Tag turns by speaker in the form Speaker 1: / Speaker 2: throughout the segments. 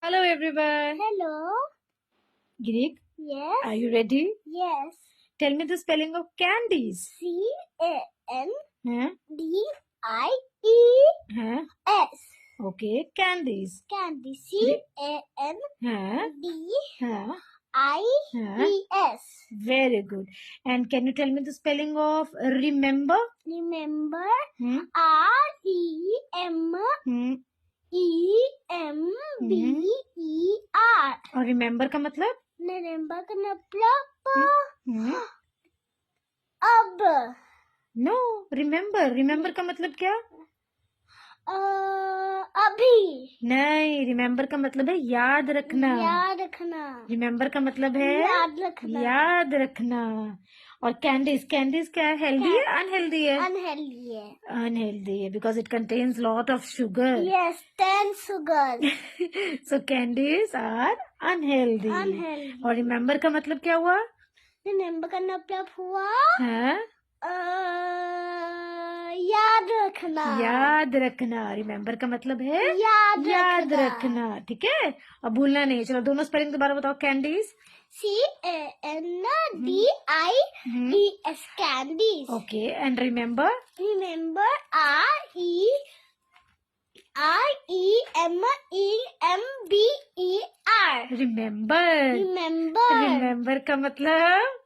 Speaker 1: Hello everyone.
Speaker 2: Hello.
Speaker 1: Greek,
Speaker 2: Yes.
Speaker 1: are you ready?
Speaker 2: Yes.
Speaker 1: Tell me the spelling of candies.
Speaker 2: CANDIES.
Speaker 1: Huh? Okay, candies.
Speaker 2: Candy.
Speaker 1: Huh?
Speaker 2: CANDIES.
Speaker 1: Huh? Very good. And can you tell me the spelling of remember?
Speaker 2: Remember.
Speaker 1: Hmm?
Speaker 2: REMEMBER.
Speaker 1: और remember का मतलब?
Speaker 2: Remember का मतलब
Speaker 1: Hmm?
Speaker 2: अब.
Speaker 1: No, remember का मतलब क्या?
Speaker 2: अभी.
Speaker 1: नहीं, रिमेम्बर का मतलब है याद रखना.
Speaker 2: याद रखना.
Speaker 1: रिमेम्बर का मतलब है
Speaker 2: याद रखना.
Speaker 1: याद रखना. और कैंडीज क्या है? हेल्दी है अनहेल्दी है?
Speaker 2: अनहेल्दी है.
Speaker 1: अनहेल्दी है because it contains lot of sugar.
Speaker 2: Yes, 10 sugars.
Speaker 1: So candies are unhealthy.
Speaker 2: Unhealthy.
Speaker 1: और रिमेम्बर का मतलब क्या हुआ?
Speaker 2: रिमेम्बर का मतलब हुआ
Speaker 1: हाँ?
Speaker 2: याद रखना.
Speaker 1: याद रखना. रिमेम्बर का मतलब है
Speaker 2: याद
Speaker 1: रखना. ठीक है, अब भूलना नहीं. चलो दोनों स्पेलिंग दोबारा बताओ. Candies.
Speaker 2: CANDIES. Candies.
Speaker 1: Okay. And remember.
Speaker 2: Remember. REMEMBER.
Speaker 1: Remember.
Speaker 2: Remember.
Speaker 1: Remember का मतलब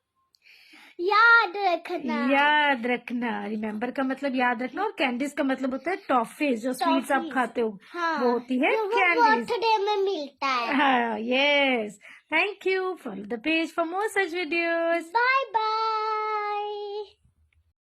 Speaker 2: याद रखना.
Speaker 1: याद रखना. रिमेम्बर का मतलब याद रखना. और कैंडीज का मतलब होता है टॉफीज, जो स्वीट्स आप खाते हो.
Speaker 2: हाँ,
Speaker 1: वो होती है
Speaker 2: जो वो
Speaker 1: कैंडीज.
Speaker 2: बर्थडे में मिलता है.
Speaker 1: हाँ, yes. Thank you. Follow the page for more such videos.
Speaker 2: Bye bye.